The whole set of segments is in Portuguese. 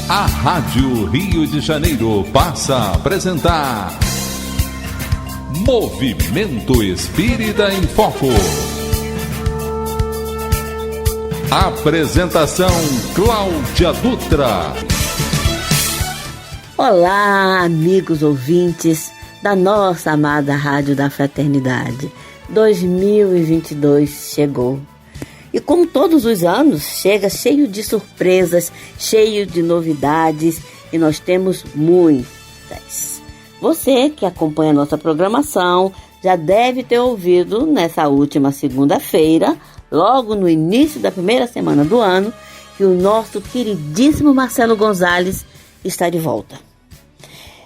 A Rádio Rio de Janeiro passa a apresentar Movimento Espírita em Foco. Apresentação Cláudia Dutra. Olá, amigos ouvintes da nossa amada Rádio da Fraternidade. 2022 chegou. E como todos os anos, chega cheio de surpresas, cheio de novidades, e nós temos muitas. Você que acompanha a nossa programação já deve ter ouvido nessa última segunda-feira, logo no início da primeira semana do ano, que o nosso queridíssimo Marcelo Gonzalez está de volta.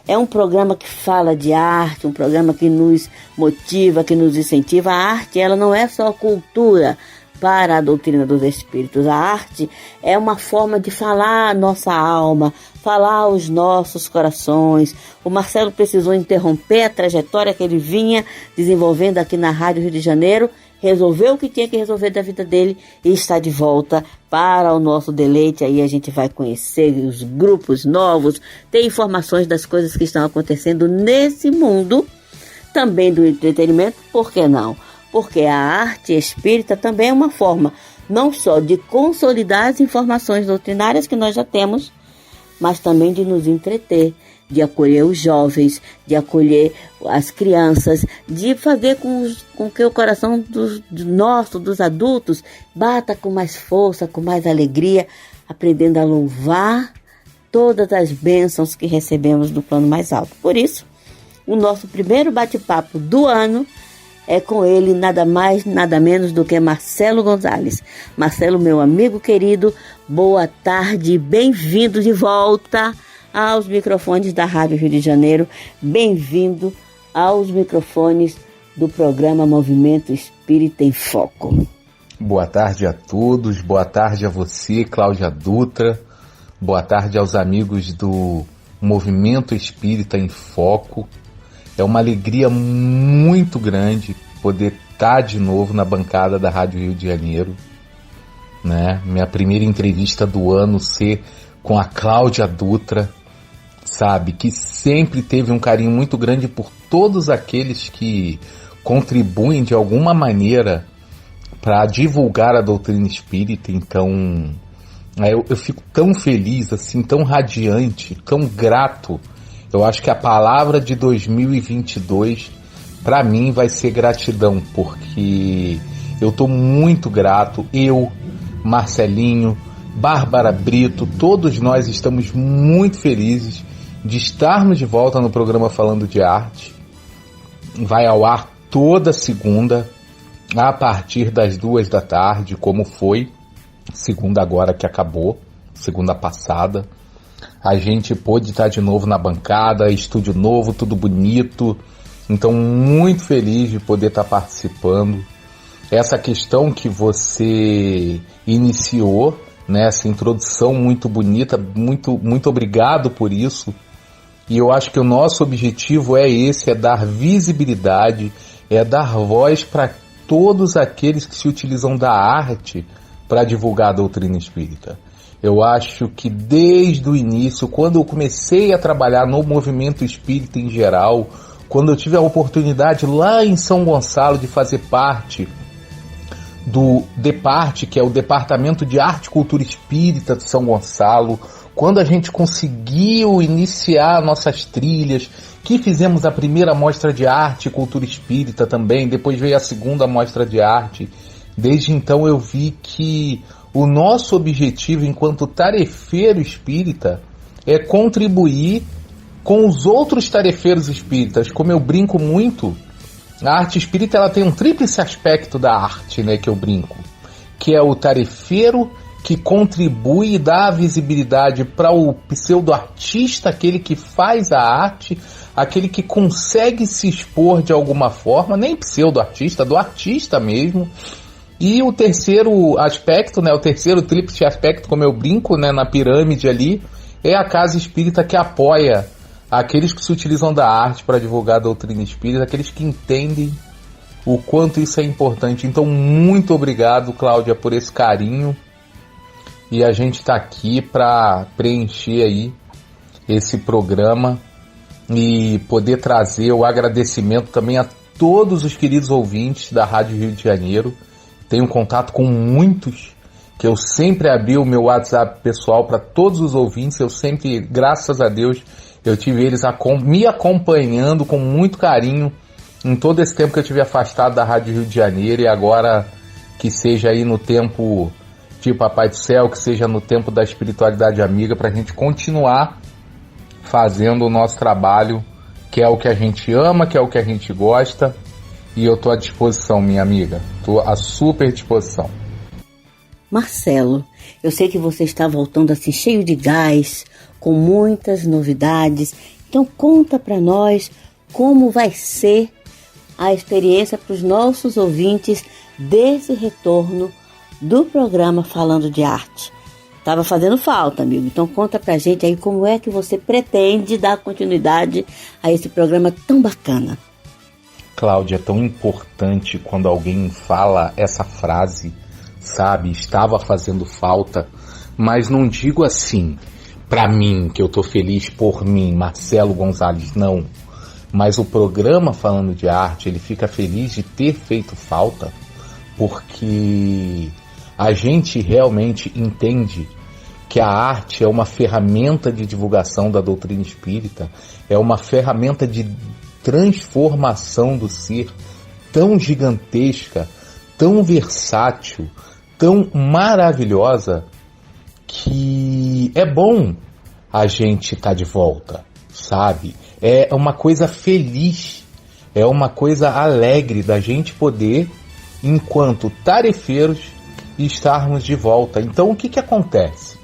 É um programa que fala de arte, um programa que nos motiva, que nos incentiva. A arte, ela não é só cultura para a doutrina dos espíritos. A arte é uma forma de falar a nossa alma, falar os nossos corações. O Marcelo precisou interromper a trajetória que ele vinha desenvolvendo aqui na Rádio Rio de Janeiro, resolveu o que tinha que resolver da vida dele e está de volta para o nosso deleite. Aí a gente vai conhecer os grupos novos, ter informações das coisas que estão acontecendo nesse mundo, também do entretenimento, por que não? Porque a arte espírita também é uma forma não só de consolidar as informações doutrinárias que nós já temos, mas também de nos entreter, de acolher os jovens, de acolher as crianças, de fazer com que o coração dos adultos bata com mais força, com mais alegria, aprendendo a louvar todas as bênçãos que recebemos do plano mais alto. Por isso, o nosso primeiro bate-papo do ano é com ele, nada mais, nada menos do que Marcelo Gonzalez. Marcelo, meu amigo querido, boa tarde, bem-vindo de volta aos microfones da Rádio Rio de Janeiro, bem-vindo aos microfones do programa Movimento Espírita em Foco. Boa tarde a todos, boa tarde a você, Cláudia Dutra, boa tarde aos amigos do Movimento Espírita em Foco. É uma alegria muito grande poder estar de novo na bancada da Rádio Rio de Janeiro, né? Minha primeira entrevista do ano ser com a Cláudia Dutra, sabe? Que sempre teve um carinho muito grande por todos aqueles que contribuem de alguma maneira para divulgar a doutrina espírita. Então, eu fico tão feliz, assim, tão radiante, tão grato. Eu acho que a palavra de 2022, para mim, vai ser gratidão, porque eu estou muito grato. Eu, Marcelinho, Bárbara Brito, todos nós estamos muito felizes de estarmos de volta no programa Falando de Arte. Vai ao ar toda segunda, a partir das 14h, como foi segunda agora que acabou, segunda passada. A gente pôde estar de novo na bancada, estúdio novo, tudo bonito. Então, muito feliz de poder estar participando. Essa questão que você iniciou, né, essa introdução muito bonita, muito obrigado por isso. E eu acho que o nosso objetivo é esse, é dar visibilidade, é dar voz para todos aqueles que se utilizam da arte para divulgar a doutrina espírita. Eu acho que desde o início, quando eu comecei a trabalhar no movimento espírita em geral, quando eu tive a oportunidade lá em São Gonçalo de fazer parte do DEPARTE, que é o Departamento de Arte e Cultura Espírita de São Gonçalo, quando a gente conseguiu iniciar nossas trilhas, que fizemos a primeira mostra de arte e cultura espírita também, depois veio a segunda mostra de arte, desde então eu vi que o nosso objetivo enquanto tarefeiro espírita é contribuir com os outros tarefeiros espíritas. Como eu brinco muito, a arte espírita ela tem um tríplice aspecto da arte, né, que eu brinco, que é o tarefeiro que contribui e dá visibilidade para o pseudo-artista, aquele que faz a arte, aquele que consegue se expor de alguma forma, nem pseudo-artista, do artista mesmo. E o terceiro aspecto, né, o terceiro tríplice aspecto, como eu brinco, né, na pirâmide ali, é a casa espírita que apoia aqueles que se utilizam da arte para divulgar a doutrina espírita, aqueles que entendem o quanto isso é importante. Então, muito obrigado, Cláudia, por esse carinho. e a gente está aqui para preencher aí esse programa e poder trazer o agradecimento também a todos os queridos ouvintes da Rádio Rio de Janeiro. Tenho contato com muitos, que eu sempre abri o meu WhatsApp pessoal para todos os ouvintes. Eu sempre, graças a Deus, eu tive eles me acompanhando com muito carinho em todo esse tempo que eu tive afastado da Rádio Rio de Janeiro, e agora que seja aí no tempo de Papai do Céu, que seja no tempo da espiritualidade amiga, para a gente continuar fazendo o nosso trabalho, que é o que a gente ama, que é o que a gente gosta. E eu estou à disposição, minha amiga. Estou à super disposição. Marcelo, eu sei que você está voltando assim cheio de gás, com muitas novidades. Então conta para nós como vai ser a experiência para os nossos ouvintes desse retorno do programa Falando de Arte. Estava fazendo falta, amigo. Então conta pra gente aí como é que você pretende dar continuidade a esse programa tão bacana. Cláudia, é tão importante quando alguém fala essa frase, sabe? Estava fazendo falta, mas não digo assim, pra mim, que eu tô feliz por mim, Marcelo Gonzalez, não. Mas o programa Falando de Arte, ele fica feliz de ter feito falta, porque a gente realmente entende que a arte é uma ferramenta de divulgação da doutrina espírita, é uma ferramenta de transformação do ser tão gigantesca, tão versátil, tão maravilhosa, que é bom a gente estar de volta, sabe? É uma coisa feliz, é uma coisa alegre da gente poder, enquanto tarefeiros, estarmos de volta. Então o que acontece?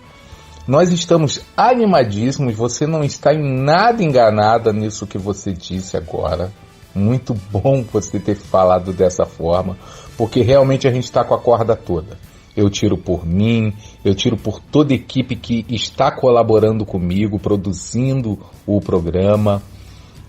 Nós estamos animadíssimos, você não está em nada enganada nisso que você disse agora. Muito bom você ter falado dessa forma, porque realmente a gente está com a corda toda. Eu tiro por mim, eu tiro por toda a equipe que está colaborando comigo, produzindo o programa.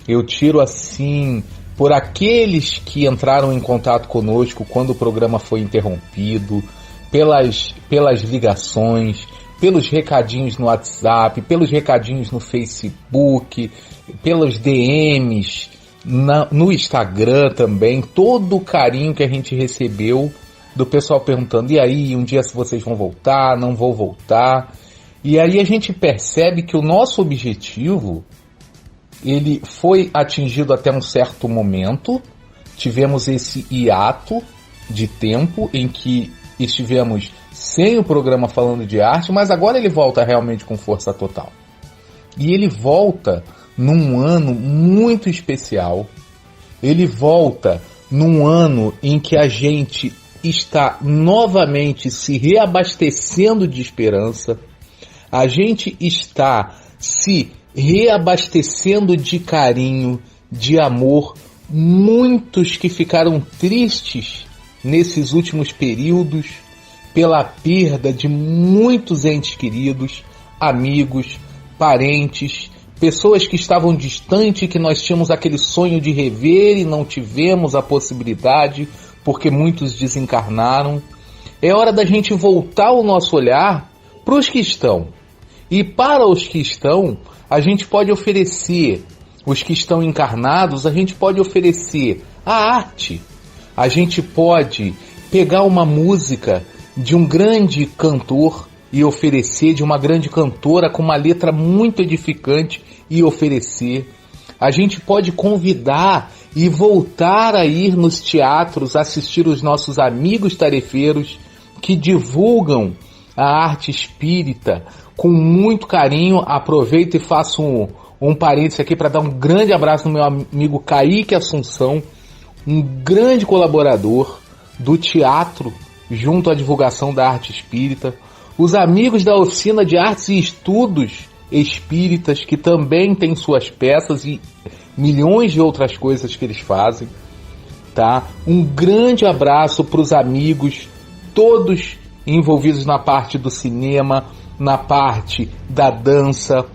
Eu tiro assim por aqueles que entraram em contato conosco quando o programa foi interrompido, pelas ligações, pelos recadinhos no WhatsApp, pelos recadinhos no Facebook, pelos DMs, no Instagram também, todo o carinho que a gente recebeu do pessoal perguntando, e aí, um dia se vocês vão voltar, não vão voltar? E aí a gente percebe que o nosso objetivo, ele foi atingido até um certo momento, tivemos esse hiato de tempo em que estivemos sem o programa Falando de Arte, mas agora ele volta realmente com força total. E ele volta num ano muito especial, ele volta num ano em que a gente está novamente se reabastecendo de esperança, a gente está se reabastecendo de carinho, de amor. Muitos que ficaram tristes nesses últimos períodos pela perda de muitos entes queridos, amigos, parentes, pessoas que estavam distantes, que nós tínhamos aquele sonho de rever e não tivemos a possibilidade porque muitos desencarnaram. É hora da gente voltar o nosso olhar para os que estão. E para os que estão, a gente pode oferecer, os que estão encarnados, a gente pode oferecer a arte. A gente pode pegar uma música de um grande cantor e oferecer, de uma grande cantora com uma letra muito edificante e oferecer. A gente pode convidar e voltar a ir nos teatros, assistir os nossos amigos tarefeiros que divulgam a arte espírita com muito carinho. Aproveito e faço um parênteses aqui para dar um grande abraço no meu amigo Kaique Assunção, um grande colaborador do teatro junto à divulgação da arte espírita. Os amigos da Oficina de Artes e Estudos Espíritas, que também têm suas peças e milhões de outras coisas que eles fazem, tá? Um grande abraço para os amigos, todos envolvidos na parte do cinema, na parte da dança.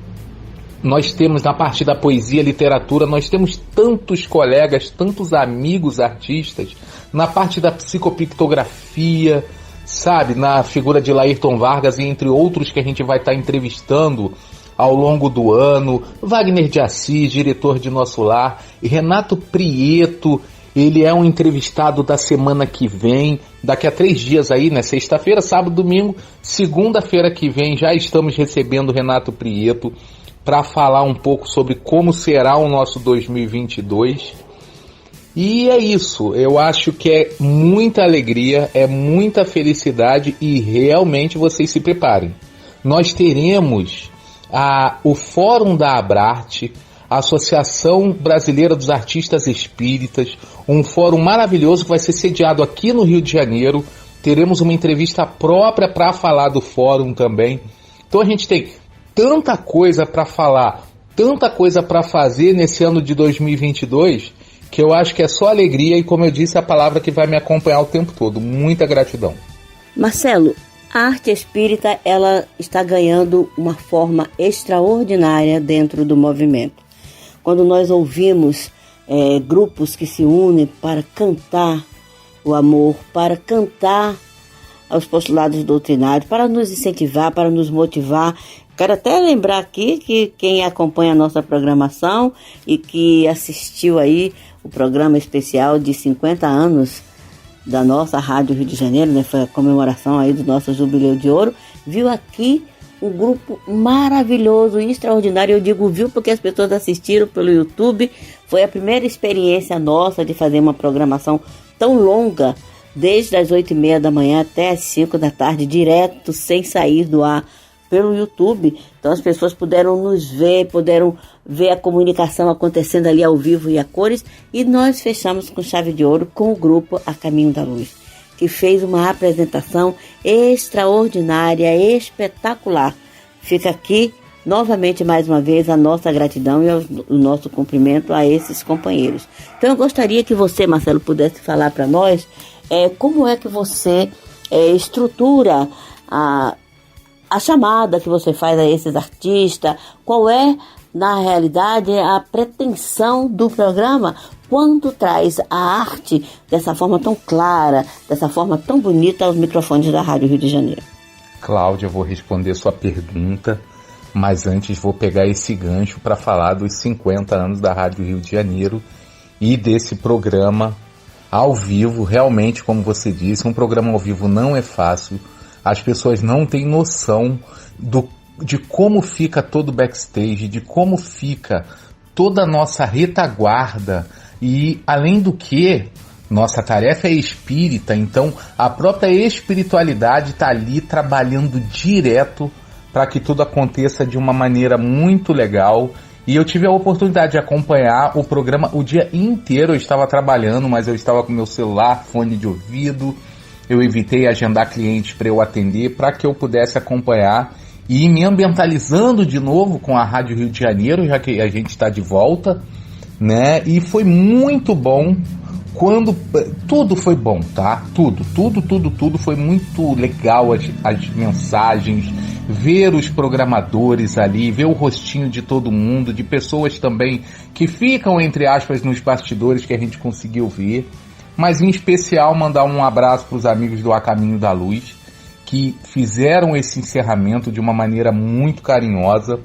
Nós temos na parte da poesia, literatura, nós temos tantos colegas, tantos amigos artistas, na parte da psicopictografia, sabe, na figura de Laírton Vargas e entre outros que a gente vai estar entrevistando ao longo do ano, Wagner de Assis, diretor de Nosso Lar, e Renato Prieto, ele é um entrevistado da semana que vem, daqui a 3 dias aí, né, sexta-feira, sábado, domingo, segunda-feira que vem já estamos recebendo o Renato Prieto para falar um pouco sobre como será o nosso 2022. E é isso, eu acho que é muita alegria, é muita felicidade e realmente vocês se preparem. Nós teremos o Fórum da Abrarte, a Associação Brasileira dos Artistas Espíritas, um fórum maravilhoso que vai ser sediado aqui no Rio de Janeiro. Teremos uma entrevista própria para falar do fórum também. Então a gente tem tanta coisa para falar, tanta coisa para fazer nesse ano de 2022, que eu acho que é só alegria e, como eu disse, a palavra que vai me acompanhar o tempo todo. Muita gratidão. Marcelo, a arte espírita, ela está ganhando uma forma extraordinária dentro do movimento. Quando nós ouvimos grupos que se unem para cantar o amor, para cantar aos postulados doutrinários, para nos incentivar, para nos motivar. Quero até lembrar aqui que quem acompanha a nossa programação e que assistiu aí o programa especial de 50 anos da nossa Rádio Rio de Janeiro, né, foi a comemoração aí do nosso Jubileu de Ouro, viu aqui um grupo maravilhoso e extraordinário. Eu digo viu porque as pessoas assistiram pelo YouTube. Foi a primeira experiência nossa de fazer uma programação tão longa, desde as 8h30 da manhã até as 5 da tarde, direto, sem sair do ar, pelo YouTube. Então as pessoas puderam nos ver, puderam ver a comunicação acontecendo ali ao vivo e a cores. E nós fechamos com chave de ouro com o grupo A Caminho da Luz, que fez uma apresentação extraordinária, espetacular. Fica aqui, novamente, mais uma vez, a nossa gratidão e o nosso cumprimento a esses companheiros. Então eu gostaria que você, Marcelo, pudesse falar para nós como é que você estrutura a chamada que você faz a esses artistas, qual é, na realidade, a pretensão do programa quando traz a arte dessa forma tão clara, dessa forma tão bonita aos microfones da Rádio Rio de Janeiro. Cláudia, eu vou responder sua pergunta, mas antes vou pegar esse gancho para falar dos 50 anos da Rádio Rio de Janeiro e desse programa ao vivo. Realmente, como você disse, um programa ao vivo não é fácil. As pessoas não têm noção de como fica todo o backstage, de como fica toda a nossa retaguarda. E, além do que, nossa tarefa é espírita, então a própria espiritualidade está ali trabalhando direto para que tudo aconteça de uma maneira muito legal. E eu tive a oportunidade de acompanhar o programa o dia inteiro. Eu estava trabalhando, mas eu estava com meu celular, fone de ouvido. Eu evitei agendar clientes para eu atender, para que eu pudesse acompanhar e ir me ambientalizando de novo com a Rádio Rio de Janeiro, já que a gente está de volta, né? E foi muito bom quando... Tudo foi bom, tá? Tudo foi muito legal, as mensagens, ver os programadores ali, ver o rostinho de todo mundo, de pessoas também que ficam, entre aspas, nos bastidores que a gente conseguiu ver. Mas em especial mandar um abraço para os amigos do A Caminho da Luz, que fizeram esse encerramento de uma maneira muito carinhosa,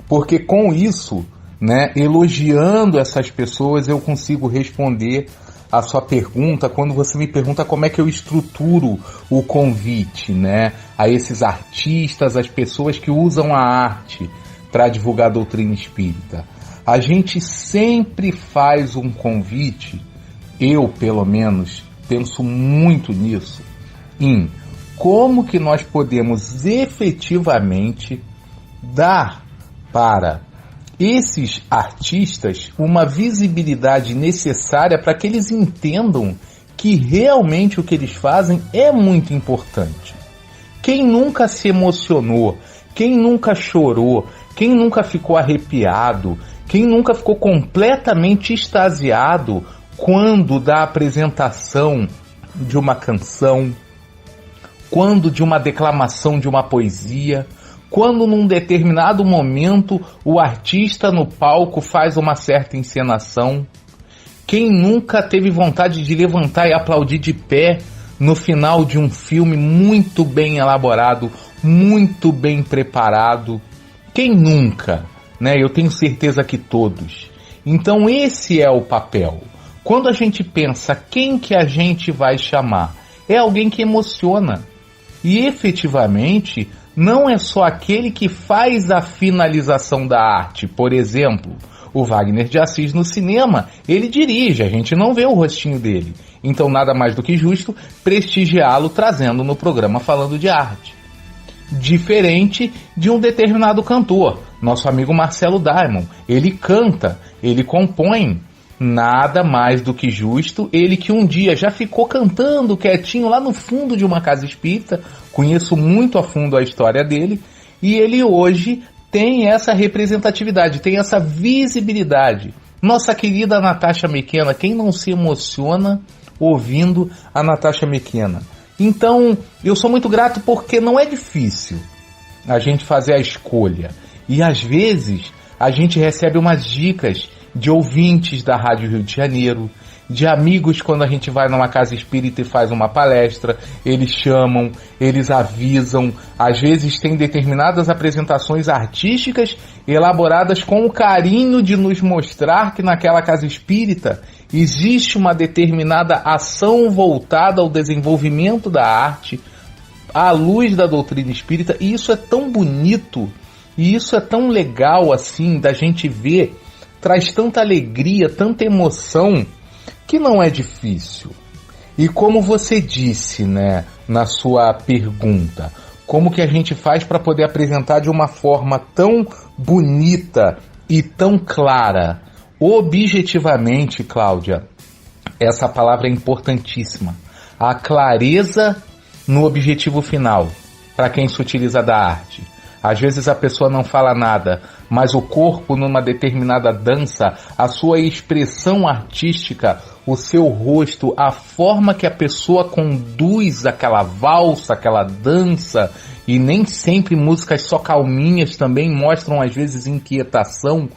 porque com isso, né, elogiando essas pessoas, eu consigo responder a sua pergunta quando você me pergunta como é que eu estruturo o convite, né, a esses artistas, as pessoas que usam a arte para divulgar a doutrina espírita. A gente sempre faz um convite. Eu, pelo menos, penso muito nisso, em como que nós podemos efetivamente dar para esses artistas uma visibilidade necessária para que eles entendam que realmente o que eles fazem é muito importante. Quem nunca se emocionou, quem nunca chorou, quem nunca ficou arrepiado, quem nunca ficou completamente extasiado quando da apresentação de uma canção, quando de uma declamação de uma poesia, quando num determinado momento o artista no palco faz uma certa encenação. Quem nunca teve vontade de levantar e aplaudir de pé no final de um filme muito bem elaborado, muito bem preparado. Quem nunca, né? Eu tenho certeza que todos. Então esse é o papel. Quando a gente pensa quem que a gente vai chamar, é alguém que emociona. E efetivamente não é só aquele que faz a finalização da arte. Por exemplo, o Wagner de Assis no cinema, ele dirige, a gente não vê o rostinho dele. Então nada mais do que justo prestigiá-lo trazendo no programa Falando de Arte. Diferente de um determinado cantor, nosso amigo Marcelo Diamond. Ele canta, ele compõe, nada mais do que justo. Ele que um dia já ficou cantando quietinho lá no fundo de uma casa espírita, conheço muito a fundo a história dele, e ele hoje tem essa representatividade, tem essa visibilidade. Nossa querida Natasha McKenna, quem não se emociona ouvindo a Natasha McKenna? Então, eu sou muito grato porque não é difícil a gente fazer a escolha. E às vezes a gente recebe umas dicas de ouvintes da Rádio Rio de Janeiro, de amigos quando a gente vai numa casa espírita e faz uma palestra, eles chamam, eles avisam. Às vezes tem determinadas apresentações artísticas elaboradas com o carinho de nos mostrar que naquela casa espírita existe uma determinada ação voltada ao desenvolvimento da arte, à luz da doutrina espírita, e isso é tão bonito, e isso é tão legal assim, da gente ver, traz tanta alegria, tanta emoção, que não é difícil. E como você disse, né, na sua pergunta, como que a gente faz para poder apresentar de uma forma tão bonita e tão clara? Objetivamente, Cláudia, essa palavra é importantíssima. A clareza no objetivo final, para quem se utiliza da arte. Às vezes a pessoa não fala nada, mas o corpo numa determinada dança, a sua expressão artística, o seu rosto, a forma que a pessoa conduz aquela valsa, aquela dança, e nem sempre músicas só calminhas também mostram às vezes inquietação,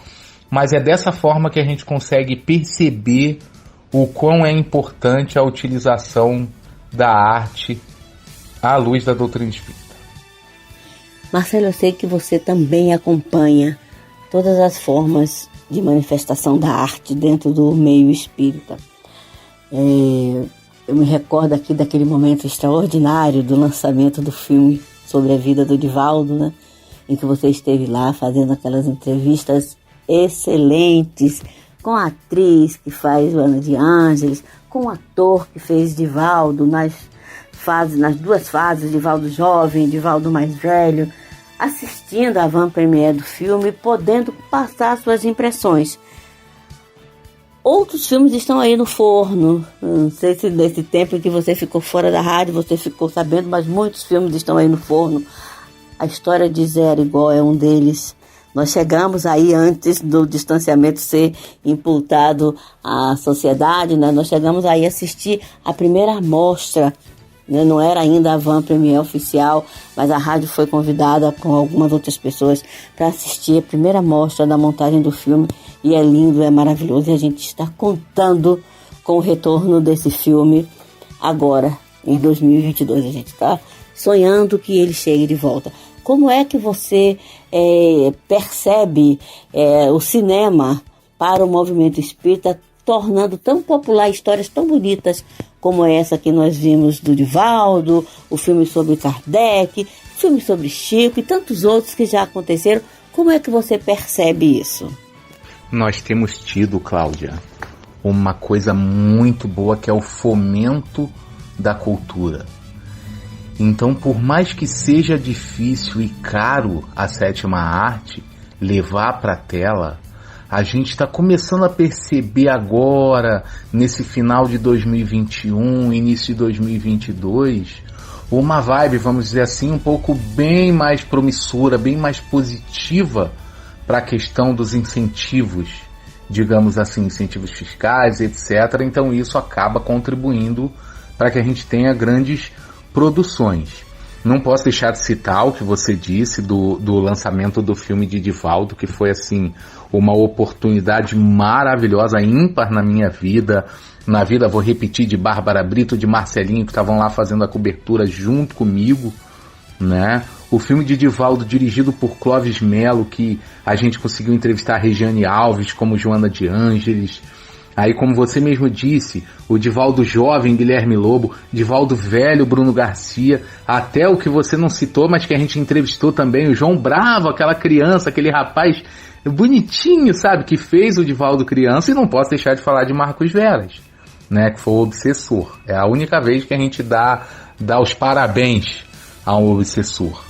mas é dessa forma que a gente consegue perceber o quão é importante a utilização da arte à luz da doutrina espírita. Marcelo, eu sei que você também acompanha todas as formas de manifestação da arte dentro do meio espírita. Eu me recordo aqui daquele momento extraordinário do lançamento do filme sobre a vida do Divaldo, né? Em que você esteve lá fazendo aquelas entrevistas excelentes com a atriz que faz Joana de Ângeles, com o ator que fez Divaldo nas duas fases, Divaldo jovem, Divaldo mais velho, assistindo a van-premiere do filme, podendo passar suas impressões. Outros filmes estão aí no forno, não sei se nesse tempo em que você ficou fora da rádio você ficou sabendo, mas muitos filmes estão aí no forno. A História de Zé Arigó é um deles. Nós chegamos aí antes do distanciamento ser imputado à sociedade, né? Nós chegamos aí a assistir a primeira amostra, né? Não era ainda a van-premiere oficial, mas a rádio foi convidada com algumas outras pessoas para assistir a primeira amostra da montagem do filme, e é lindo, é maravilhoso, e a gente está contando com o retorno desse filme agora, em 2022, a gente está sonhando que ele chegue de volta. Como é que você percebe o cinema para o movimento espírita tornando tão popular histórias tão bonitas como essa que nós vimos do Divaldo, o filme sobre Kardec, o filme sobre Chico e tantos outros que já aconteceram? Como é que você percebe isso? Nós temos tido, Cláudia, uma coisa muito boa que é o fomento da cultura. Então, por mais que seja difícil e caro a sétima arte levar para a tela, a gente está começando a perceber agora, nesse final de 2021, início de 2022, uma vibe, vamos dizer assim, um pouco bem mais promissora, bem mais positiva para a questão dos incentivos, digamos assim, incentivos fiscais, etc. Então isso acaba contribuindo para que a gente tenha grandes produções. Não posso deixar de citar o que você disse do lançamento do filme de Divaldo, que foi assim uma oportunidade maravilhosa, ímpar na minha vida. Na vida, vou repetir, de Bárbara Brito, de Marcelinho, que estavam lá fazendo a cobertura junto comigo, né? O filme de Divaldo, dirigido por Clóvis Melo, que a gente conseguiu entrevistar a Regiane Alves, como Joana de Ângeles. Aí, como você mesmo disse, o Divaldo jovem, Guilherme Lobo, Divaldo velho, Bruno Garcia, até o que você não citou, mas que a gente entrevistou também, o João Bravo, aquela criança, aquele rapaz bonitinho, sabe, que fez o Divaldo criança. E não posso deixar de falar de Marcos Veras, né, que foi o Obsessor. É a única vez que a gente dá os parabéns ao Obsessor.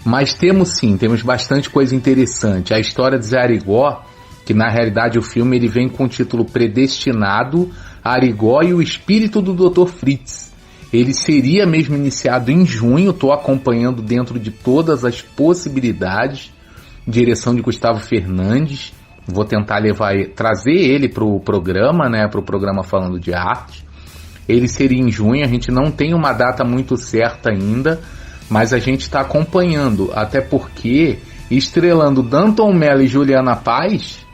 Mas temos bastante coisa interessante. A história de Zé Arigó, que na realidade o filme ele vem com o título Predestinado, Arigó e o Espírito do Dr. Fritz. Ele seria mesmo iniciado em junho, estou acompanhando dentro de todas as possibilidades, direção de Gustavo Fernandes, vou tentar trazer ele para o programa, né, para o programa Falando de Arte. Ele seria em junho, a gente não tem uma data muito certa ainda, mas a gente está acompanhando, até porque estrelando Danton Mello e Juliana Paz,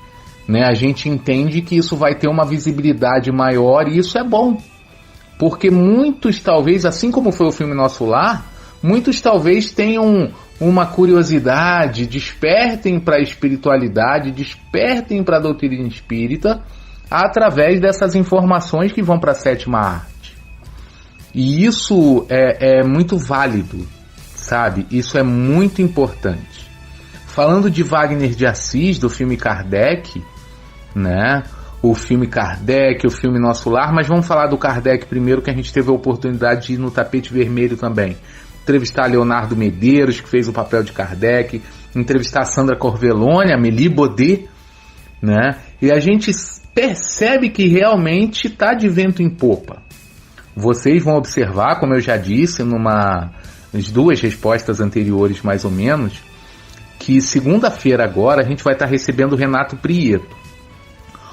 né, a gente entende que isso vai ter uma visibilidade maior, e isso é bom, porque muitos talvez, assim como foi o filme Nosso Lar, muitos talvez tenham uma curiosidade, despertem para a espiritualidade, despertem para a doutrina espírita através dessas informações que vão para a sétima arte. E isso é muito válido, sabe? Isso é muito importante. Falando de Wagner de Assis, do filme Kardec, né? O filme Kardec, o filme Nosso Lar, mas vamos falar do Kardec primeiro, que a gente teve a oportunidade de ir no tapete vermelho também. Entrevistar Leonardo Medeiros, que fez o papel de Kardec, entrevistar Sandra Corvellone, a Mélie Baudet, né? E a gente percebe que realmente está de vento em popa. Vocês vão observar, como eu já disse, nas duas respostas anteriores mais ou menos, que segunda-feira agora a gente vai estar recebendo o Renato Prieto.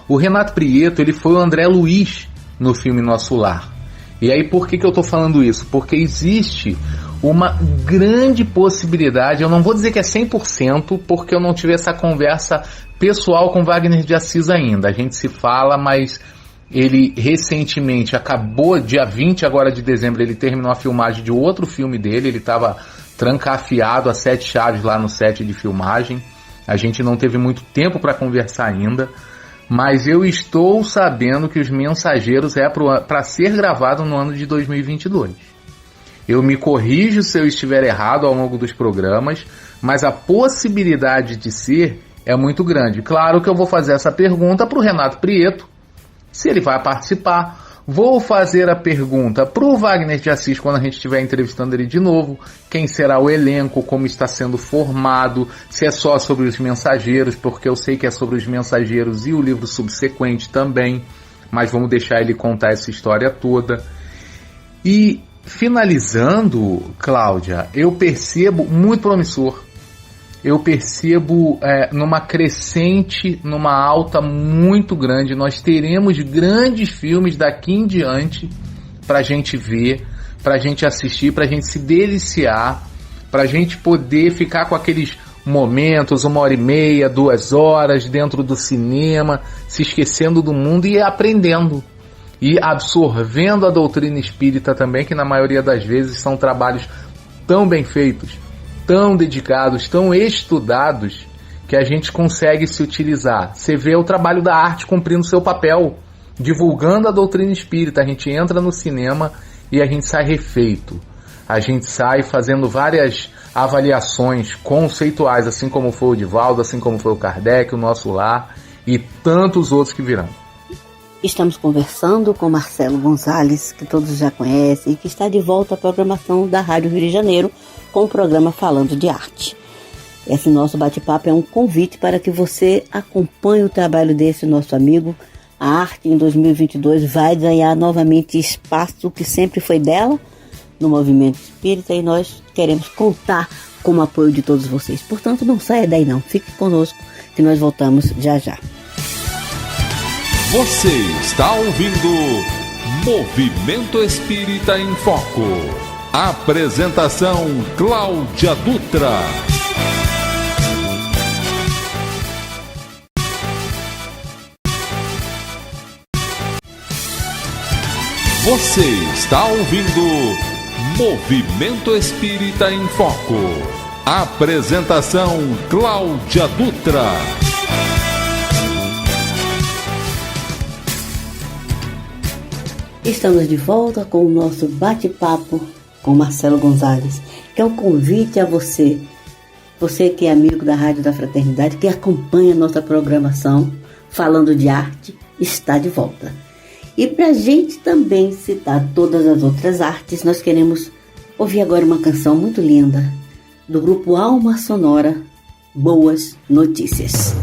O Renato Prieto, ele foi o André Luiz no filme Nosso Lar. E aí por que eu estou falando isso? Porque existe uma grande possibilidade, eu não vou dizer que é 100%, porque eu não tive essa conversa pessoal com Wagner de Assis ainda. A gente se fala, mas ele recentemente acabou, dia 20 agora de dezembro, ele terminou a filmagem de outro filme dele, ele estava trancafiado a 7 chaves lá no set de filmagem. A gente não teve muito tempo para conversar ainda, mas eu estou sabendo que Os Mensageiros é para ser gravado no ano de 2022. Eu me corrijo se eu estiver errado ao longo dos programas, mas a possibilidade de ser é muito grande. Claro que eu vou fazer essa pergunta para o Renato Prieto, se ele vai participar. Vou fazer a pergunta para o Wagner de Assis quando a gente estiver entrevistando ele de novo. Quem será o elenco, como está sendo formado, se é só sobre Os Mensageiros, porque eu sei que é sobre Os Mensageiros e o livro subsequente também, mas vamos deixar ele contar essa história toda. E finalizando, Cláudia, eu percebo muito promissor. Eu percebo numa crescente, numa alta muito grande. Nós teremos grandes filmes daqui em diante para a gente ver, para a gente assistir, para a gente se deliciar, para a gente poder ficar com aqueles momentos, 1h30, 2 horas dentro do cinema, se esquecendo do mundo e aprendendo. E absorvendo a doutrina espírita também, que na maioria das vezes são trabalhos tão bem feitos, tão dedicados, tão estudados, que a gente consegue se utilizar. Você vê o trabalho da arte cumprindo seu papel, divulgando a doutrina espírita. A gente entra no cinema e a gente sai refeito. A gente sai fazendo várias avaliações conceituais, assim como foi o Divaldo, assim como foi o Kardec, o Nosso Lar e tantos outros que virão. Estamos conversando com Marcelo Gonzalez, que todos já conhecem, e que está de volta à programação da Rádio Rio de Janeiro com o programa Falando de Arte. Esse nosso bate-papo é um convite para que você acompanhe o trabalho desse nosso amigo. A arte em 2022 vai ganhar novamente espaço que sempre foi dela no movimento espírita, e nós queremos contar com o apoio de todos vocês. Portanto, não saia daí não, fique conosco que nós voltamos já já. Você está ouvindo Movimento Espírita em Foco. Apresentação Cláudia Dutra. Você está ouvindo Movimento Espírita em Foco. Apresentação Cláudia Dutra. Estamos de volta com o nosso bate-papo com Marcelo Gonzalez, que é um convite a você que é amigo da Rádio da Fraternidade, que acompanha a nossa programação falando de arte, está de volta. E para a gente também citar todas as outras artes, nós queremos ouvir agora uma canção muito linda do grupo Alma Sonora, Boas Notícias.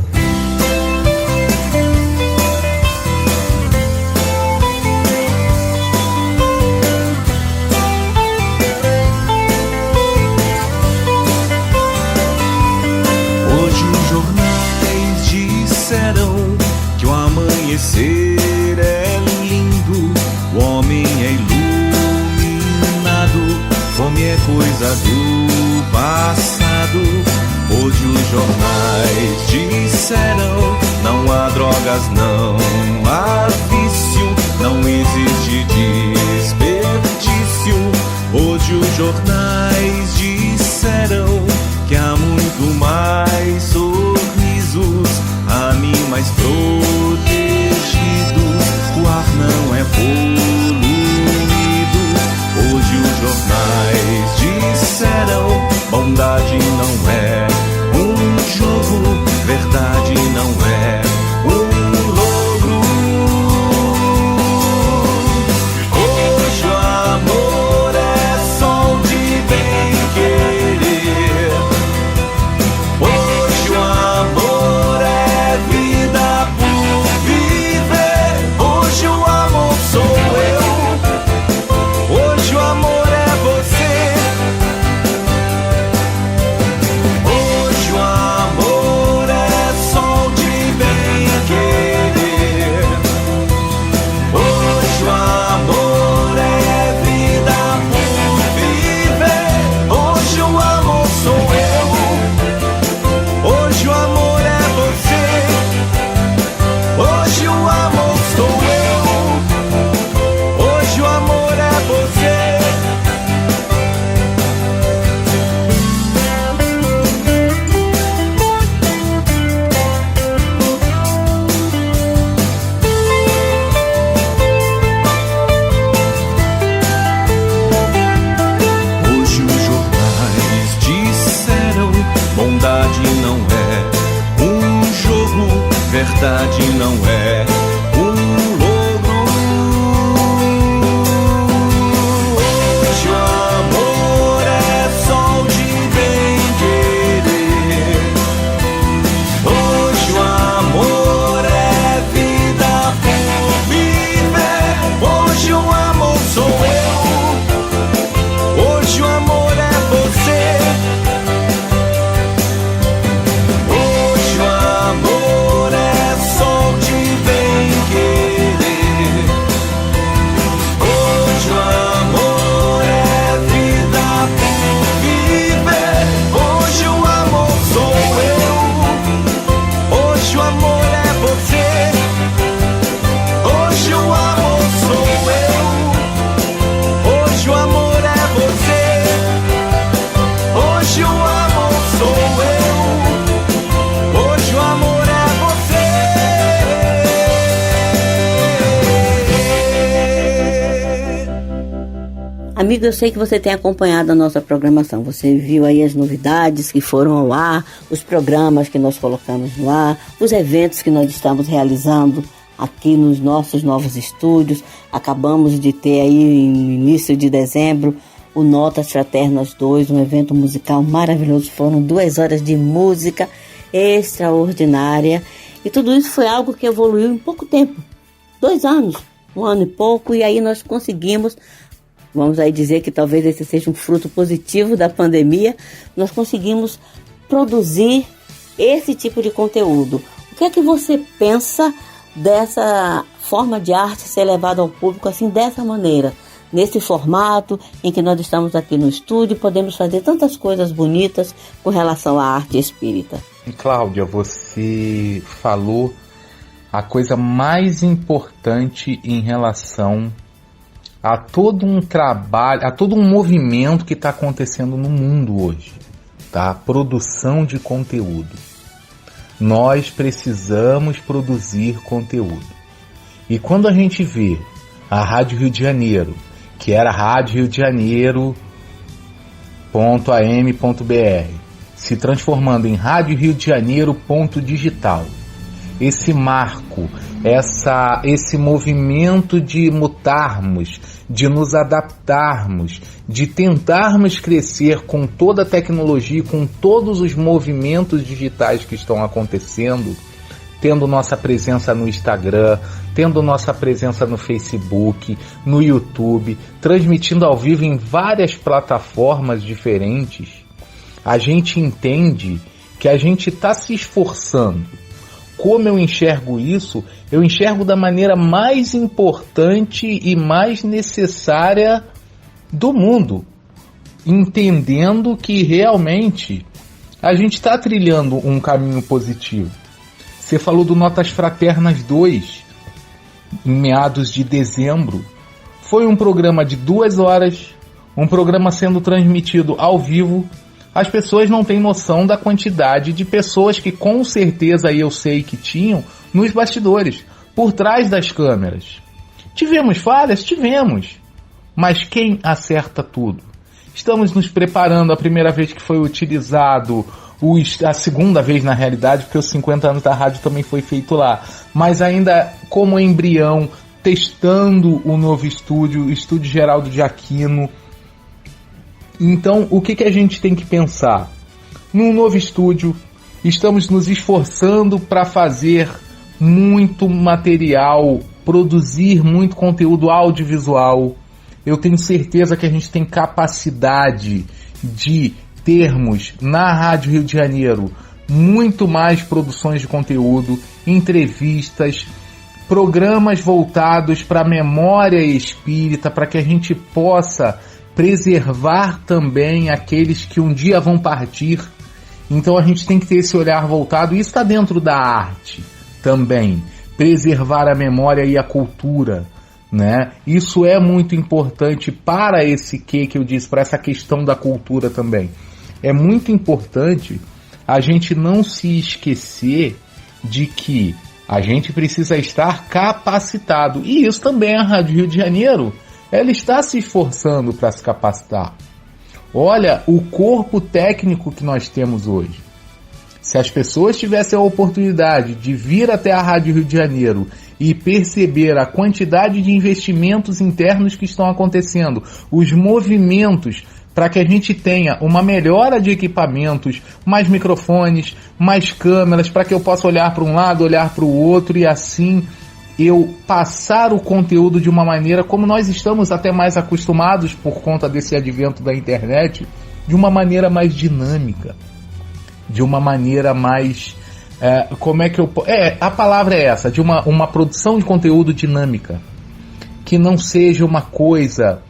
Hoje os jornais disseram que o amanhecer é lindo, o homem é iluminado, fome é coisa do passado. Hoje os jornais disseram: não há drogas, não há vício, não existe desperdício. Hoje os jornais disseram que há muito mais sorrisos, animais protegidos, o ar não é poluído. Hoje os jornais disseram: bondade não é um jogo, verdade não é um logro. Hoje o amor é sol de bem querer. Hoje o amor é vida por viver. Hoje o amor sou eu. Hoje o amor é você. Hoje o amor é sol de bem querer. Hoje o amor é vida por viver. Hoje o amor sou eu. Hoje o amor é você. Hoje o amor sou eu. Hoje o amor é você. Hoje os jornais disseram: bondade não é um jogo, verdade não é um logro. Hoje o amor é sol de bem querer. Hoje o amor é vida por viver. Hoje o amor sou eu. Hoje o amor é você. Hoje o amor é sol de bem querer. Hoje o amor é vida por viver. Hoje o amor sou eu. Hoje o amor é você. Hoje o amor sou eu. Hoje o amor é você. Hoje o amor sou eu. Hoje o amor é você. Amigo, eu sei que você tem acompanhado a nossa programação. Você viu aí as novidades que foram ao ar, os programas que nós colocamos no ar, os eventos que nós estamos realizando aqui nos nossos novos estúdios. Acabamos de ter aí, no início de dezembro, o Notas Fraternas 2, um evento musical maravilhoso. Foram 2 horas de música extraordinária. E tudo isso foi algo que evoluiu em pouco tempo. 2 anos, 1 ano e pouco. E aí nós conseguimos, vamos aí dizer que talvez esse seja um fruto positivo da pandemia, nós conseguimos produzir esse tipo de conteúdo. O que é que você pensa dessa forma de arte ser levada ao público assim, dessa maneira? nesse formato em que nós estamos aqui no estúdio, podemos fazer tantas coisas bonitas com relação à arte espírita. Cláudia, você falou a coisa mais importante em relação a todo um trabalho, a todo um movimento que está acontecendo no mundo hoje, tá? A produção de conteúdo. Nós precisamos produzir conteúdo. E quando a gente vê a Rádio Rio de Janeiro, que era Rádio Rio de Janeiro.am.br, se transformando em Rádio Rio de Janeiro.digital, esse marco, esse movimento de mutarmos, de nos adaptarmos, de tentarmos crescer com toda a tecnologia, com todos os movimentos digitais que estão acontecendo, tendo nossa presença no Instagram, tendo nossa presença no Facebook, no YouTube, transmitindo ao vivo em várias plataformas diferentes, a gente entende que a gente está se esforçando. Como eu enxergo isso? Eu enxergo da maneira mais importante e mais necessária do mundo, entendendo que realmente a gente está trilhando um caminho positivo. Você falou do Notas Fraternas 2, em meados de dezembro. Foi um programa de 2 horas, um programa sendo transmitido ao vivo. As pessoas não têm noção da quantidade de pessoas que com certeza eu sei que tinham nos bastidores, por trás das câmeras. Tivemos falhas? Tivemos. Mas quem acerta tudo? Estamos nos preparando. A primeira vez que foi utilizado, a segunda vez na realidade, porque os 50 anos da rádio também foi feito lá, mas ainda como embrião, testando o novo estúdio, o Estúdio Geraldo de Aquino. Então, o que a gente tem que pensar? Num novo estúdio, estamos nos esforçando para fazer muito material, produzir muito conteúdo audiovisual. Eu tenho certeza que a gente tem capacidade de termos na Rádio Rio de Janeiro muito mais produções de conteúdo, entrevistas, programas voltados para a memória espírita, para que a gente possa preservar também aqueles que um dia vão partir. Então a gente tem que ter esse olhar voltado, e isso está dentro da arte também, preservar a memória e a cultura, né? Isso é muito importante para esse que eu disse, para essa questão da cultura também. É muito importante a gente não se esquecer de que a gente precisa estar capacitado, e isso também a Rádio Rio de Janeiro, ela está se esforçando para se capacitar. Olha o corpo técnico que nós temos hoje. Se as pessoas tivessem a oportunidade de vir até a Rádio Rio de Janeiro e perceber a quantidade de investimentos internos que estão acontecendo, os movimentos para que a gente tenha uma melhora de equipamentos, mais microfones, mais câmeras, para que eu possa olhar para um lado, olhar para o outro e assim eu passar o conteúdo de uma maneira como nós estamos até mais acostumados por conta desse advento da internet, de uma maneira mais dinâmica, de uma maneira mais... a palavra é essa, de uma produção de conteúdo dinâmica, que não seja uma coisa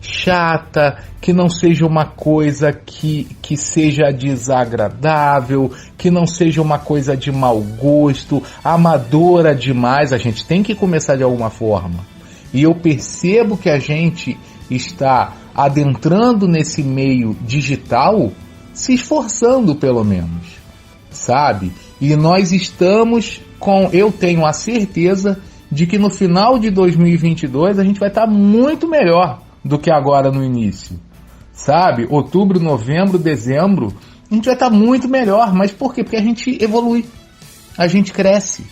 chata, que não seja uma coisa que seja desagradável, que não seja uma coisa de mau gosto, amadora demais. A gente tem que começar de alguma forma. E eu percebo que a gente está adentrando nesse meio digital, se esforçando pelo menos, sabe? E nós estamos eu tenho a certeza de que no final de 2022 a gente vai estar muito melhor do que agora no início, sabe? Outubro, novembro, dezembro, a gente vai estar muito melhor. Mas por quê? Porque a gente evolui, a gente cresce.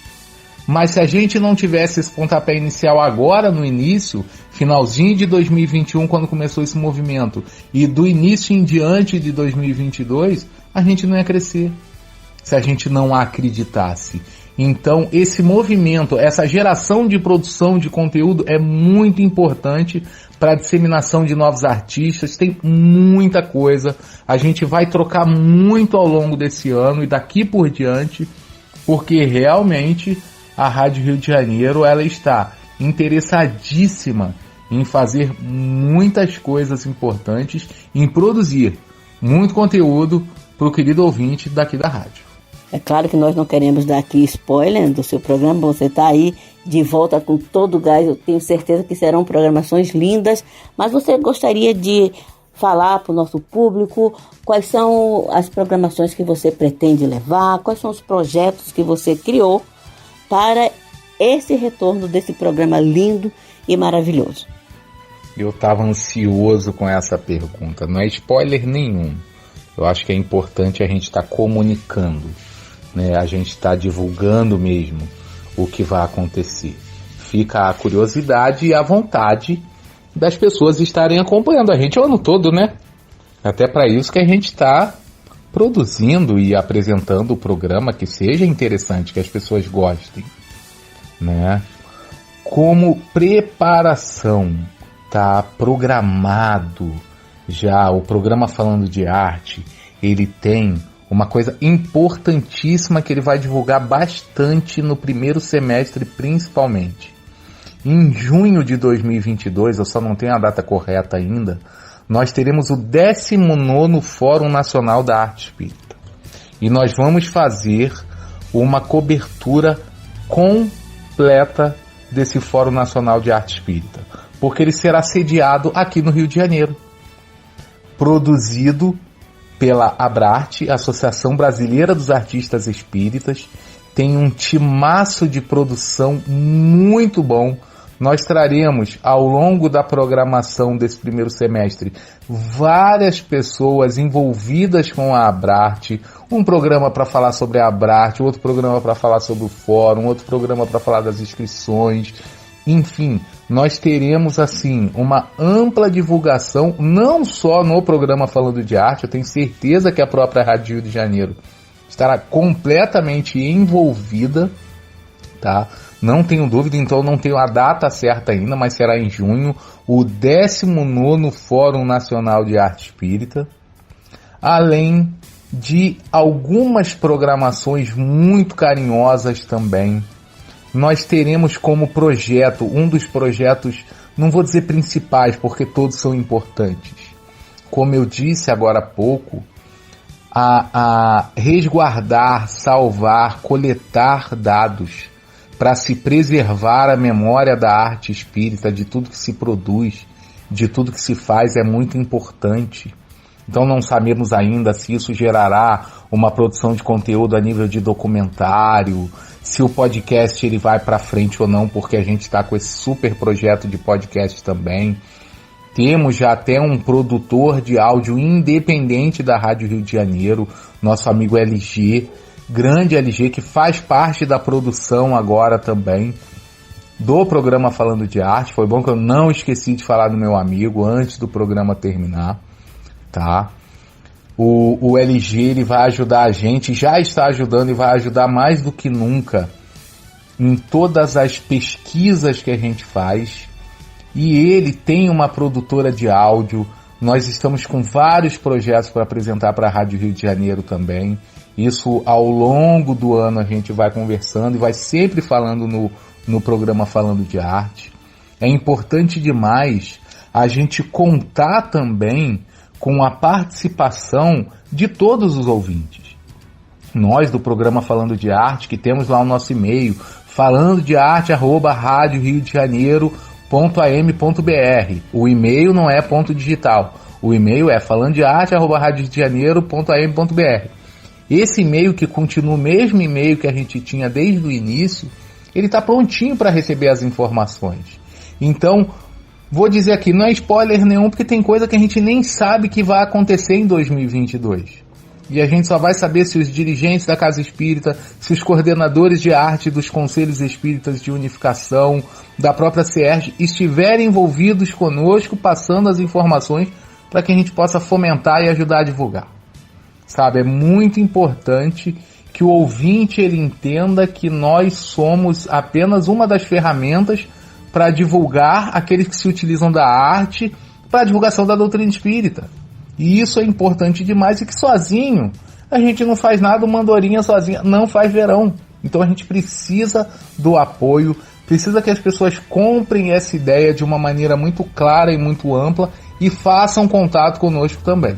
Mas se a gente não tivesse esse pontapé inicial agora no início, finalzinho de 2021, quando começou esse movimento, e do início em diante de 2022, a gente não ia crescer, se a gente não acreditasse. Então esse movimento, essa geração de produção de conteúdo é muito importante para a disseminação de novos artistas. Tem muita coisa, a gente vai trocar muito ao longo desse ano e daqui por diante, porque realmente a Rádio Rio de Janeiro ela está interessadíssima em fazer muitas coisas importantes, em produzir muito conteúdo para o querido ouvinte daqui da rádio. É claro que nós não queremos dar aqui spoiler do seu programa, você está aí de volta com todo o gás, eu tenho certeza que serão programações lindas, mas você gostaria de falar para o nosso público quais são as programações que você pretende levar, quais são os projetos que você criou para esse retorno desse programa lindo e maravilhoso? Eu estava ansioso com essa pergunta, não é spoiler nenhum. Eu acho que é importante a gente estar comunicando, né? A gente está divulgando mesmo o que vai acontecer. Fica a curiosidade e a vontade das pessoas estarem acompanhando a gente o ano todo, né? Até para isso que a gente está produzindo e apresentando o programa que seja interessante, que as pessoas gostem, né? Como preparação, tá programado já o programa Falando de Arte. Ele tem uma coisa importantíssima que ele vai divulgar bastante no primeiro semestre, principalmente. Em junho de 2022, eu só não tenho a data correta ainda, nós teremos o 19º Fórum Nacional da Arte Espírita. E nós vamos fazer uma cobertura completa desse Fórum Nacional de Arte Espírita, porque ele será sediado aqui no Rio de Janeiro. Produzido pela Abrarte, Associação Brasileira dos Artistas Espíritas. Tem um timaço de produção muito bom. Nós traremos ao longo da programação desse primeiro semestre várias pessoas envolvidas com a Abrarte. Um programa para falar sobre a Abrarte, outro programa para falar sobre o fórum, outro programa para falar das inscrições. Enfim, nós teremos assim uma ampla divulgação, não só no programa Falando de Arte. Eu tenho certeza que a própria Rádio Rio de Janeiro estará completamente envolvida, tá? Não tenho dúvida, então não tenho a data certa ainda, mas será em junho, o 19º Fórum Nacional de Arte Espírita, além de algumas programações muito carinhosas também. Nós teremos como projeto, um dos projetos, não vou dizer principais, porque todos são importantes, como eu disse agora há pouco, a resguardar, salvar, coletar dados para se preservar a memória da arte espírita, de tudo que se produz, de tudo que se faz, é muito importante. Então não sabemos ainda se isso gerará uma produção de conteúdo a nível de documentário, se o podcast ele vai para frente ou não, porque a gente está com esse super projeto de podcast também. Temos já até um produtor de áudio independente da Rádio Rio de Janeiro, nosso amigo LG, grande LG, que faz parte da produção agora também do programa Falando de Arte. Foi bom que eu não esqueci de falar do meu amigo antes do programa terminar, tá? O LG ele vai ajudar a gente, já está ajudando e vai ajudar mais do que nunca em todas as pesquisas que a gente faz. E ele tem uma produtora de áudio. Nós estamos com vários projetos para apresentar para a Rádio Rio de Janeiro também. Isso ao longo do ano a gente vai conversando e vai sempre falando no programa Falando de Arte. É importante demais a gente contar também com a participação de todos os ouvintes. Nós do programa Falando de Arte, que temos lá o nosso e-mail, falandodearte@radioriodejaneiro.am.br. O e-mail não é ponto digital. O e-mail é falandodearte@radioriodejaneiro.am.br. Esse e-mail, que continua o mesmo e-mail que a gente tinha desde o início, ele está prontinho para receber as informações. Então, vou dizer aqui, não é spoiler nenhum, porque tem coisa que a gente nem sabe que vai acontecer em 2022. E a gente só vai saber se os dirigentes da Casa Espírita, se os coordenadores de arte dos Conselhos Espíritas de Unificação, da própria CERJ, estiverem envolvidos conosco, passando as informações para que a gente possa fomentar e ajudar a divulgar. Sabe, é muito importante que o ouvinte ele entenda que nós somos apenas uma das ferramentas para divulgar aqueles que se utilizam da arte para a divulgação da doutrina espírita. E isso é importante demais, e que sozinho a gente não faz nada, uma andorinha sozinha não faz verão. Então a gente precisa do apoio precisa que as pessoas comprem essa ideia de uma maneira muito clara e muito ampla e façam contato conosco também.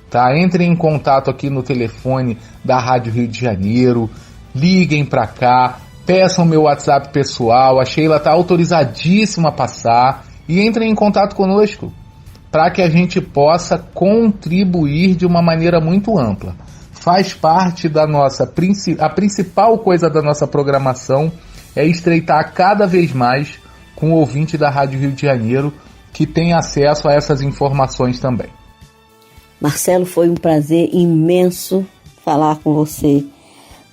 Tá? Entrem em contato aqui no telefone da Rádio Rio de Janeiro, liguem para cá, peçam meu WhatsApp pessoal, a Sheila está autorizadíssima a passar, e entrem em contato conosco para que a gente possa contribuir de uma maneira muito ampla. Faz parte da nossa, a principal coisa da nossa programação é estreitar cada vez mais com o ouvinte da Rádio Rio de Janeiro que tem acesso a essas informações também. Marcelo, foi um prazer imenso falar com você.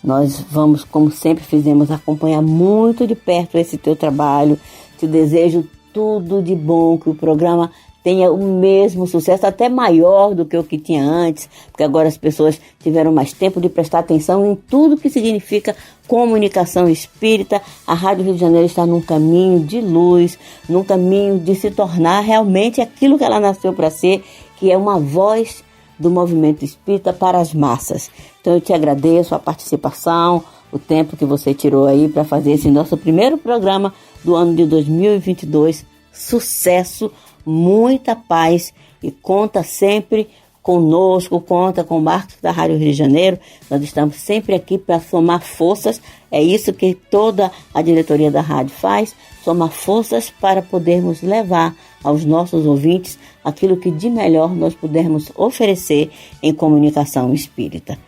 Nós vamos, como sempre fizemos, acompanhar muito de perto esse teu trabalho. Te desejo tudo de bom, que o programa tenha o mesmo sucesso, até maior do que o que tinha antes, porque agora as pessoas tiveram mais tempo de prestar atenção em tudo que significa comunicação espírita. A Rádio Rio de Janeiro está num caminho de luz, num caminho de se tornar realmente aquilo que ela nasceu para ser, que é uma voz do movimento espírita para as massas. Então eu te agradeço a participação, o tempo que você tirou aí para fazer esse nosso primeiro programa do ano de 2022. Sucesso, muita paz, e conta sempre conosco, conta com o Marcos da Rádio Rio de Janeiro. Nós estamos sempre aqui para somar forças. É isso que toda a diretoria da rádio faz, somar forças para podermos levar aos nossos ouvintes aquilo que de melhor nós pudermos oferecer em comunicação espírita.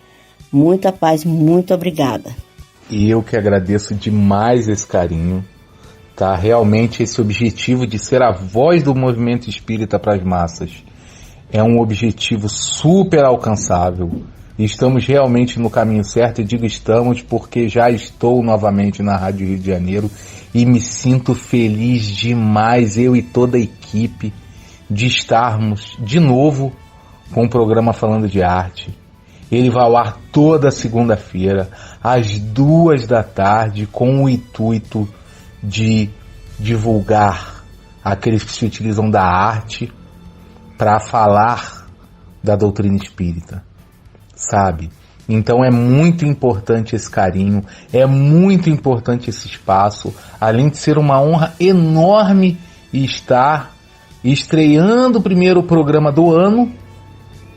Muita paz, muito obrigada. E eu que agradeço demais esse carinho, tá? Realmente esse objetivo de ser a voz do movimento espírita para as massas é um objetivo super alcançável. Estamos realmente no caminho certo, e digo estamos porque já estou novamente na Rádio Rio de Janeiro e me sinto feliz demais, eu e toda a equipe, de estarmos de novo com o programa Falando de Arte. Ele vai ao ar toda segunda-feira, às 14h, com o intuito de divulgar aqueles que se utilizam da arte para falar da doutrina espírita, sabe? Então é muito importante esse carinho, é muito importante esse espaço, além de ser uma honra enorme estar estreando o primeiro programa do ano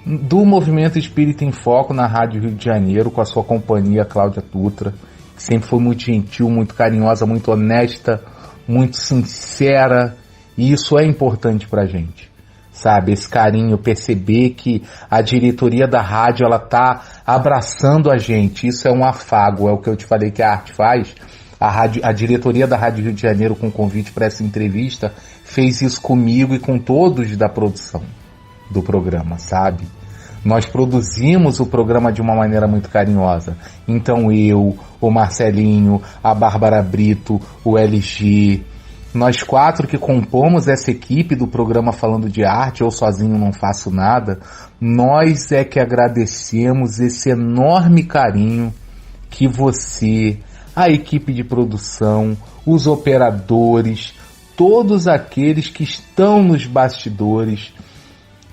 do Movimento Espírita em Foco na Rádio Rio de Janeiro, com a sua companhia Cláudia Dutra, que sempre foi muito gentil, muito carinhosa, muito honesta, muito sincera, e isso é importante pra gente, sabe? Esse carinho, perceber que a diretoria da rádio, ela tá abraçando a gente, isso é um afago, é o que eu te falei que a arte faz. A diretoria da Rádio Rio de Janeiro, com convite para essa entrevista, fez isso comigo e com todos da produção do programa, sabe? Nós produzimos o programa de uma maneira muito carinhosa. Então eu, o Marcelinho, a Bárbara Brito, o LG, nós 4 que compomos essa equipe do programa Falando de Arte, eu sozinho não faço nada, nós é que agradecemos esse enorme carinho que você, a equipe de produção, os operadores, todos aqueles que estão nos bastidores,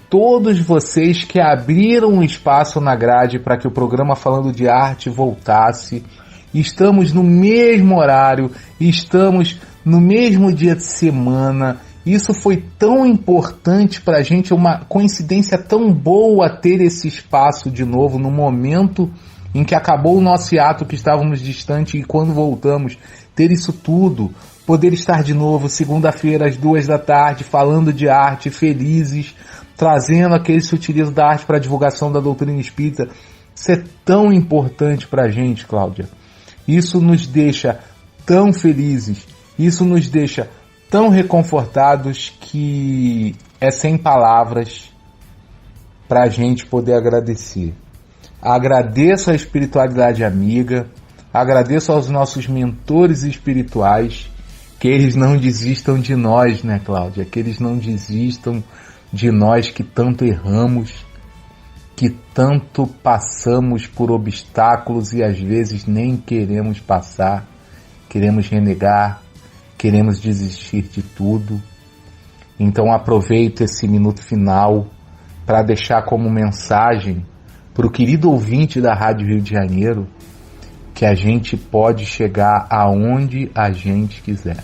todos vocês que abriram um espaço na grade para que o programa Falando de Arte voltasse. Estamos no mesmo horário, estamos no mesmo dia de semana. Isso foi tão importante para a gente, uma coincidência tão boa ter esse espaço de novo no momento em que acabou o nosso hiato, que estávamos distante, e quando voltamos, ter isso tudo, poder estar de novo segunda-feira às 14h, falando de arte, felizes, trazendo aqueles que se utilizam da arte para a divulgação da doutrina espírita. Isso é tão importante para a gente, Cláudia. Isso nos deixa tão felizes, isso nos deixa tão reconfortados, que é sem palavras para a gente poder agradecer. Agradeço a espiritualidade amiga, agradeço aos nossos mentores espirituais, que eles não desistam de nós, né, Cláudia? Que eles não desistam de nós que tanto erramos, que tanto passamos por obstáculos e às vezes nem queremos passar, queremos renegar, queremos desistir de tudo. Então aproveito esse minuto final para deixar como mensagem para o querido ouvinte da Rádio Rio de Janeiro que a gente pode chegar aonde a gente quiser.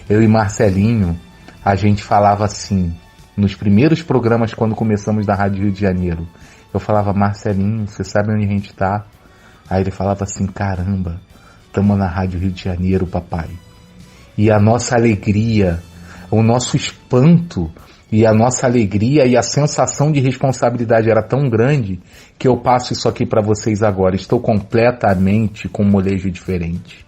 Eu e Marcelinho, a gente falava assim, nos primeiros programas quando começamos da Rádio Rio de Janeiro, eu falava: Marcelinho, você sabe onde a gente tá? Aí ele falava assim: caramba, estamos na Rádio Rio de Janeiro, papai. E a nossa alegria, o nosso espanto e a nossa alegria e a sensação de responsabilidade era tão grande que eu passo isso aqui para vocês agora. Estou completamente com um molejo diferente,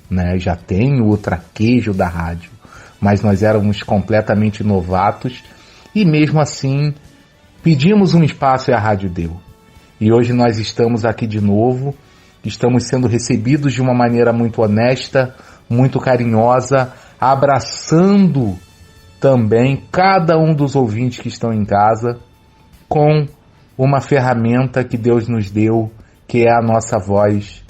né? Já tenho o traquejo da rádio, mas nós éramos completamente novatos e mesmo assim pedimos um espaço e a rádio deu. E hoje nós estamos aqui de novo, estamos sendo recebidos de uma maneira muito honesta, muito carinhosa, abraçando também cada um dos ouvintes que estão em casa com uma ferramenta que Deus nos deu, que é a nossa voz,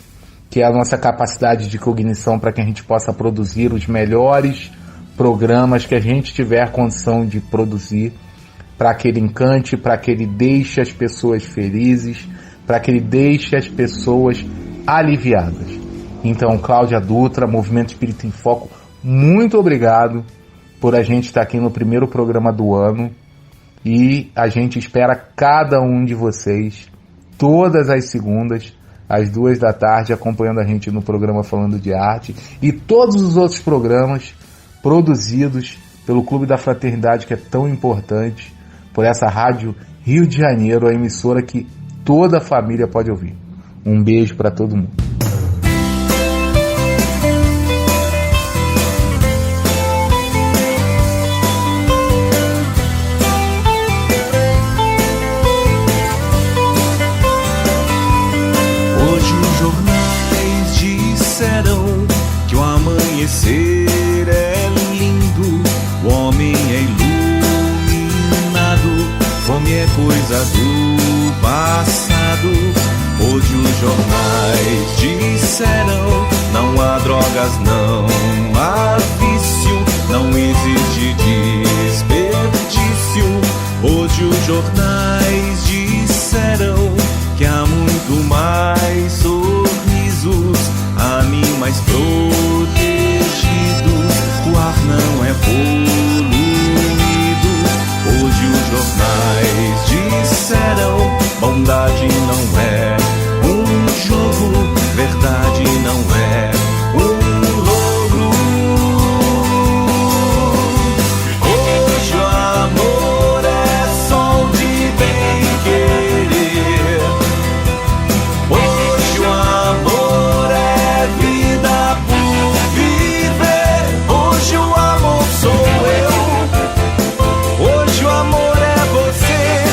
que é a nossa capacidade de cognição para que a gente possa produzir os melhores programas que a gente tiver condição de produzir, para que ele encante, para que ele deixe as pessoas felizes, para que ele deixe as pessoas aliviadas. Então, Cláudia Dutra, Movimento Espírita em Foco, muito obrigado por a gente estar aqui no primeiro programa do ano, e a gente espera cada um de vocês todas as segundas às 14h, acompanhando a gente no programa Falando de Arte e todos os outros programas produzidos pelo Clube da Fraternidade, que é tão importante, por essa Rádio Rio de Janeiro, a emissora que toda a família pode ouvir. Um beijo para todo mundo. Hoje os jornais disseram que o amanhecer é lindo, o homem é iluminado, fome é coisa do passado. Hoje os jornais disseram: não há drogas, não há vício, não existe desperdício. Hoje os jornais disseram que há muito mais sorrisos, animais protegidos, o ar não é poluído. Hoje os jornais disseram: bondade não é um jogo, verdade não é um logro. Hoje o amor é sol de bem querer. Hoje o amor é vida por viver. Hoje o amor sou eu. Hoje o amor é você.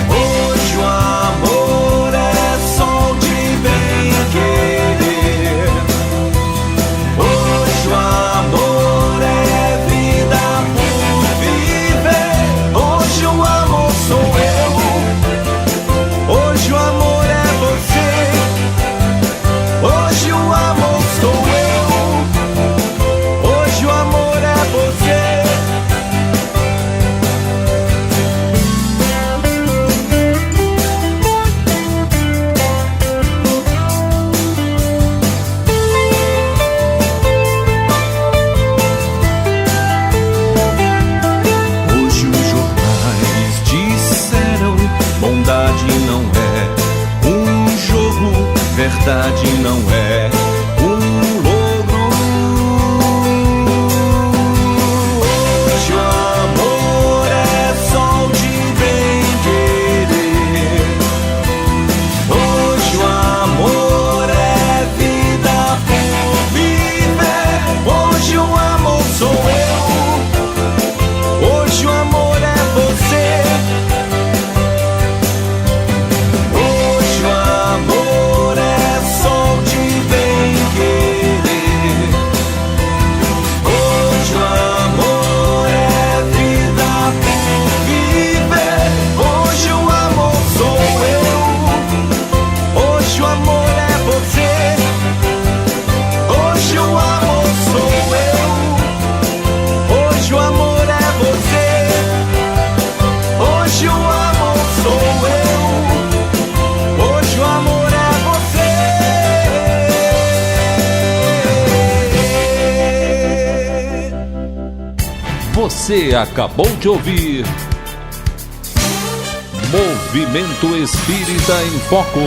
Hoje o amor é sol de bem querer. Hoje o amor é vida por viver. Hoje o amor sou eu. Hoje o amor é você. Hoje o amor sou eu. Hoje o amor é você. Hoje os jornais disseram: bondade não é um jogo, verdade não é um logro. Hoje o amor é sol de bem querer. Hoje o amor é vida por viver. Hoje o amor sou eu. Hoje o amor é você. Hoje o amor é sol de bem Você acabou de ouvir Movimento Espírita em Foco.